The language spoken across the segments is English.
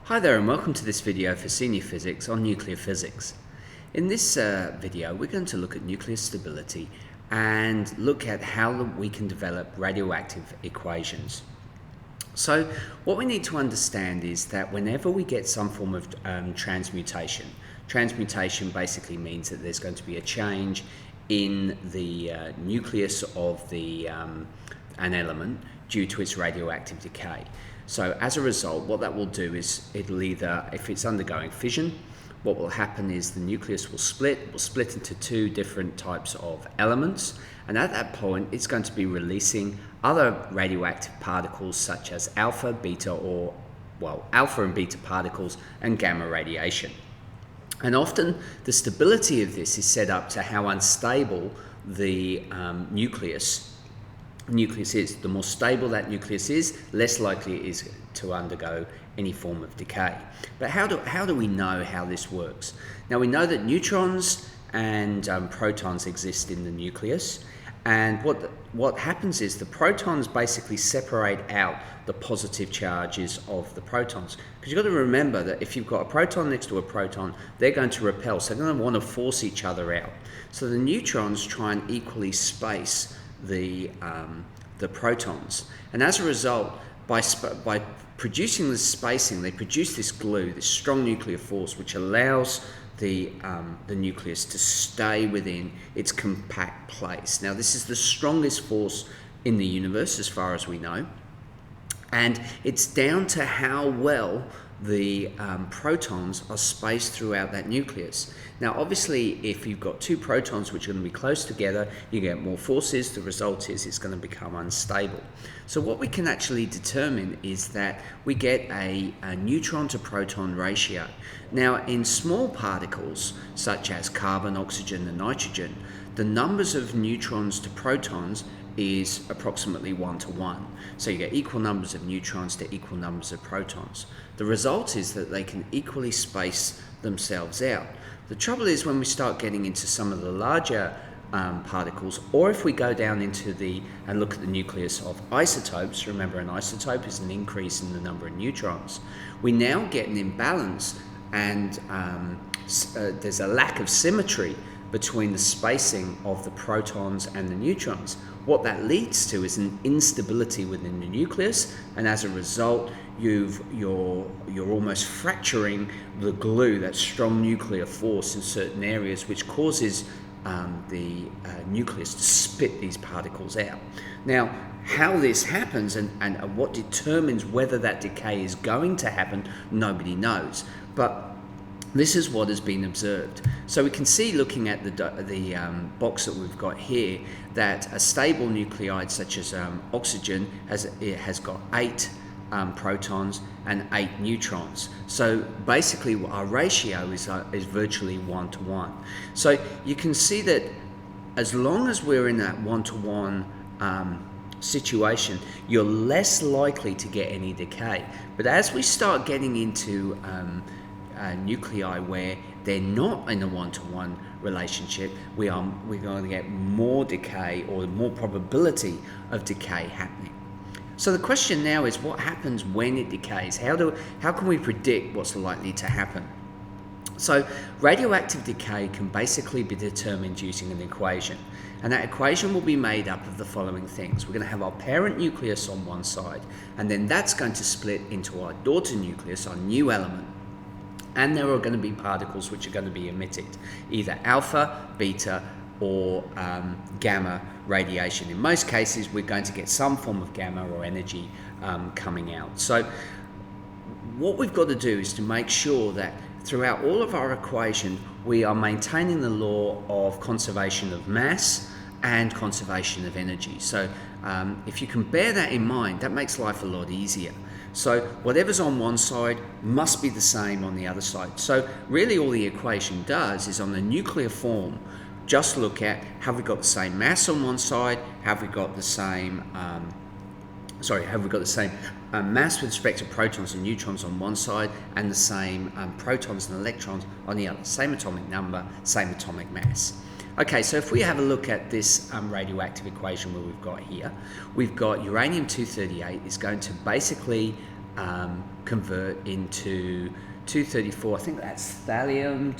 Hi there and welcome to this video for Senior Physics on nuclear physics. In this video we're going to look at nuclear stability and look at how we can develop radioactive equations. So what we need to understand is that whenever we get some form of transmutation basically means that there's going to be a change in the nucleus of an element due to its radioactive decay. So as a result, what that will do is it'll either, if it's undergoing fission, what will happen is the nucleus will split into two different types of elements, and at that point it's going to be releasing other radioactive particles such as alpha, beta, or alpha and beta particles and gamma radiation. And often the stability of this is set up to how unstable the nucleus is. The more stable that nucleus is, less likely it is to undergo any form of decay. But how do we know how this works? Now we know that neutrons and protons exist in the nucleus, and what happens is the protons basically separate out the positive charges of the protons. Because you've got to remember that if you've got a proton next to a proton, they're going to repel, so they're going to want to force each other out. So the neutrons try and equally space the protons, and as a result, by producing this spacing, they produce this glue, this strong nuclear force, which allows the nucleus to stay within its compact place. Now, this is the strongest force in the universe, as far as we know, and it's down to how well the protons are spaced throughout that nucleus. Now obviously if you've got two protons which are going to be close together, you get more forces. The result is it's going to become unstable. So what we can actually determine is that we get a neutron to proton ratio. Now in small particles such as carbon, oxygen and nitrogen, the numbers of neutrons to protons is approximately 1 to 1. So you get equal numbers of neutrons to equal numbers of protons. The result is that they can equally space themselves out. The trouble is when we start getting into some of the larger particles, or if we go down into and look at the nucleus of isotopes, remember an isotope is an increase in the number of neutrons, we now get an imbalance, and there's a lack of symmetry between the spacing of the protons and the neutrons. What that leads to is an instability within the nucleus, and as a result, you're almost fracturing the glue, that strong nuclear force in certain areas, which causes the nucleus to spit these particles out. Now, how this happens and what determines whether that decay is going to happen, nobody knows. But this is what has been observed. So we can see, looking at the box that we've got here, that a stable nuclide such as oxygen has got 8 protons and 8 neutrons. So basically our ratio is virtually 1 to 1. So you can see that as long as we're in that 1 to 1 situation, you're less likely to get any decay. But as we start getting into nuclei where they're not in a 1-to-1 relationship, we're going to get more decay, or more probability of decay happening. So the question now is, what happens when it decays? How can we predict what's likely to happen? So radioactive decay can basically be determined using an equation, and that equation will be made up of the following things. We're going to have our parent nucleus on one side, and then that's going to split into our daughter nucleus, our new element. And there are going to be particles which are going to be emitted, either alpha, beta, or gamma radiation. In most cases, we're going to get some form of gamma or energy coming out. So what we've got to do is to make sure that throughout all of our equation, we are maintaining the law of conservation of mass and conservation of energy. So if you can bear that in mind, that makes life a lot easier. So whatever's on one side must be the same on the other side. So really all the equation does is, on the nuclear form, just look at, have we got the same mass on one side, have we got the same mass with respect to protons and neutrons on one side, and the same protons and electrons on the other. Same atomic number, same atomic mass. Okay, so if we have a look at this radioactive equation where we've got here, we've got uranium-238 is going to basically convert into 234. I think that's thallium,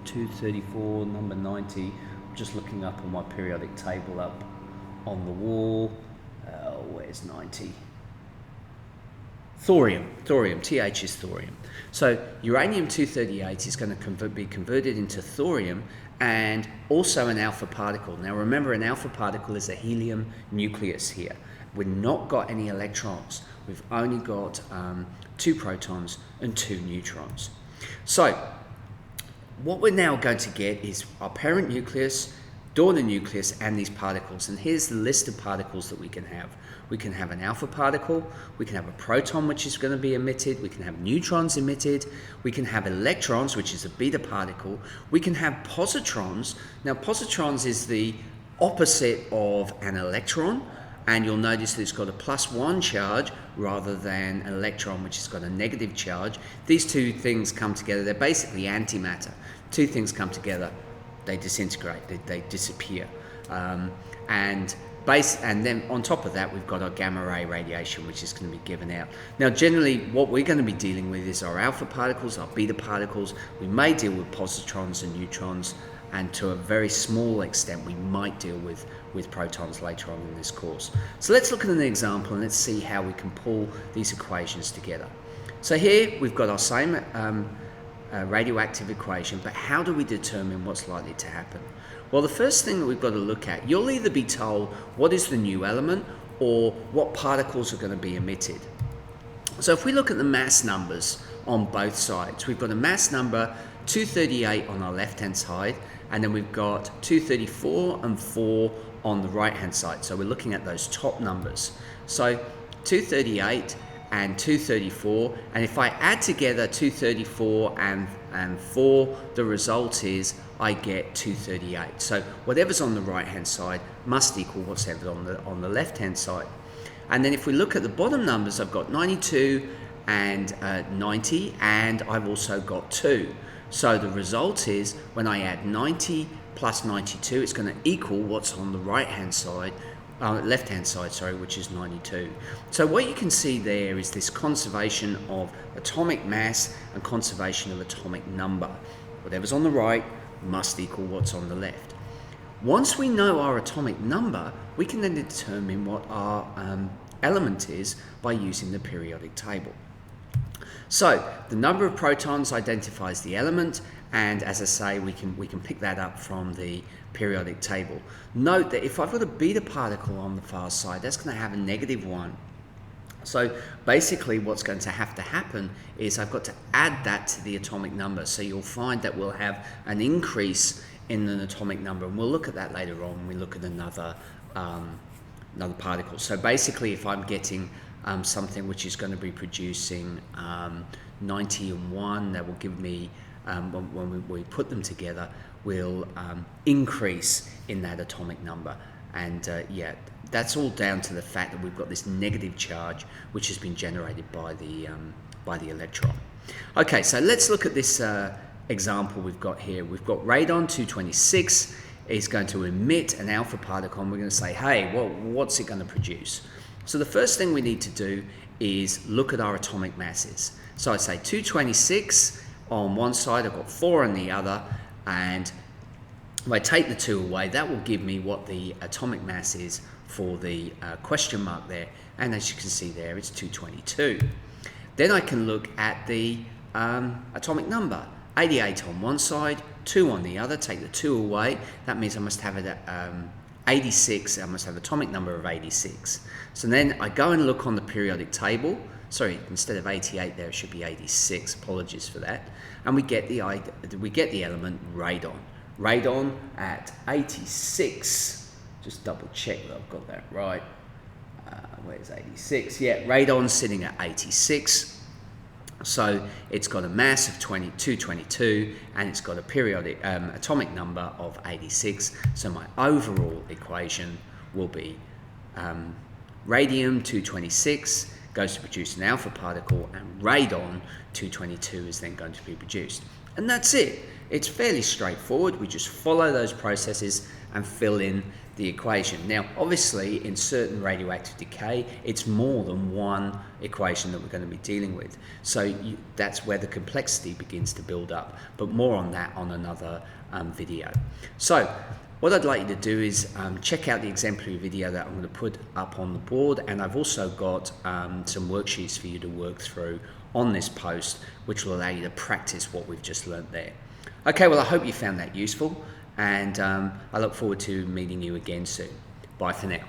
234, number 90. I'm just looking up on my periodic table up on the wall. Where's 90? Thorium, TH is thorium. So uranium-238 is going to be converted into thorium and also an alpha particle. Now remember, an alpha particle is a helium nucleus here. We've not got any electrons. We've only got 2 protons and 2 neutrons. So what we're now going to get is our parent nucleus, daughter nucleus, and these particles. And here's the list of particles that we can have. We can have an alpha particle, we can have a proton which is going to be emitted, we can have neutrons emitted, we can have electrons, which is a beta particle, we can have positrons. Now positrons is the opposite of an electron, and you'll notice that it's got a +1 charge rather than an electron which has got a negative charge. These two things come together, they're basically antimatter. Two things come together, they disintegrate, they disappear. And then on top of that, we've got our gamma ray radiation, which is going to be given out. Now, generally, what we're going to be dealing with is our alpha particles, our beta particles. We may deal with positrons and neutrons, and to a very small extent, we might deal with protons later on in this course. So let's look at an example and let's see how we can pull these equations together. So here we've got our same radioactive equation, but how do we determine what's likely to happen? Well, the first thing that we've got to look at, you'll either be told what is the new element or what particles are going to be emitted. So if we look at the mass numbers on both sides, we've got a mass number 238 on our left-hand side, and then we've got 234 and 4 on the right-hand side. So we're looking at those top numbers. So 238 and 234, and if I add together 234 and 4, the result is I get 238. So whatever's on the right hand side must equal what's ever on the left hand side. And then if we look at the bottom numbers, I've got 92 and 90, and I've also got 2. So the result is when I add 90 plus 92, it's going to equal what's on the right hand side, left hand side, sorry, which is 92. So what you can see there is this conservation of atomic mass and conservation of atomic number. Whatever's on the right must equal what's on the left. Once we know our atomic number, we can then determine what our element is by using the periodic table. So the number of protons identifies the element, and as I say, we can pick that up from the periodic table. Note that if I've got a beta particle on the far side, that's going to have a -1. So basically what's going to happen is I've got to add that to the atomic number. So you'll find that we'll have an increase in an atomic number, and we'll look at that later on when we look at another particle. So basically if I'm getting something which is going to be producing 90 and 1, that will give me, when we put them together, will increase in that atomic number. And yeah, that's all down to the fact that we've got this negative charge which has been generated by the electron. Okay, so let's look at this example we've got here. We've got radon-226 is going to emit an alpha particle, and we're going to say, hey, well, what's it going to produce? So the first thing we need to do is look at our atomic masses. So I say 226 on one side, I've got 4 on the other, and if I take the 2 away, that will give me what the atomic mass is for the question mark there, and as you can see there, it's 222. Then I can look at the atomic number, 88 on one side, 2 on the other. Take the 2 away, that means I must have it at 86, I must have atomic number of 86. So then I go and look on the periodic table. Sorry, instead of 88 there, it should be 86. Apologies for that. And we get the element radon. Radon at 86. Just double check that I've got that right. Where's 86? Yeah, radon's sitting at 86. So it's got a mass of 222, and it's got a periodic atomic number of 86. So my overall equation will be radium-226 goes to produce an alpha particle, and radon-222 is then going to be produced. And that's it. It's fairly straightforward. We just follow those processes and fill in the equation. Now, obviously, in certain radioactive decay, it's more than one equation that we're going to be dealing with. So that's where the complexity begins to build up, but more on that on another video. So what I'd like you to do is check out the exemplary video that I'm going to put up on the board, and I've also got some worksheets for you to work through on this post, which will allow you to practice what we've just learned there. Okay, well, I hope you found that useful, and I look forward to meeting you again soon. Bye for now.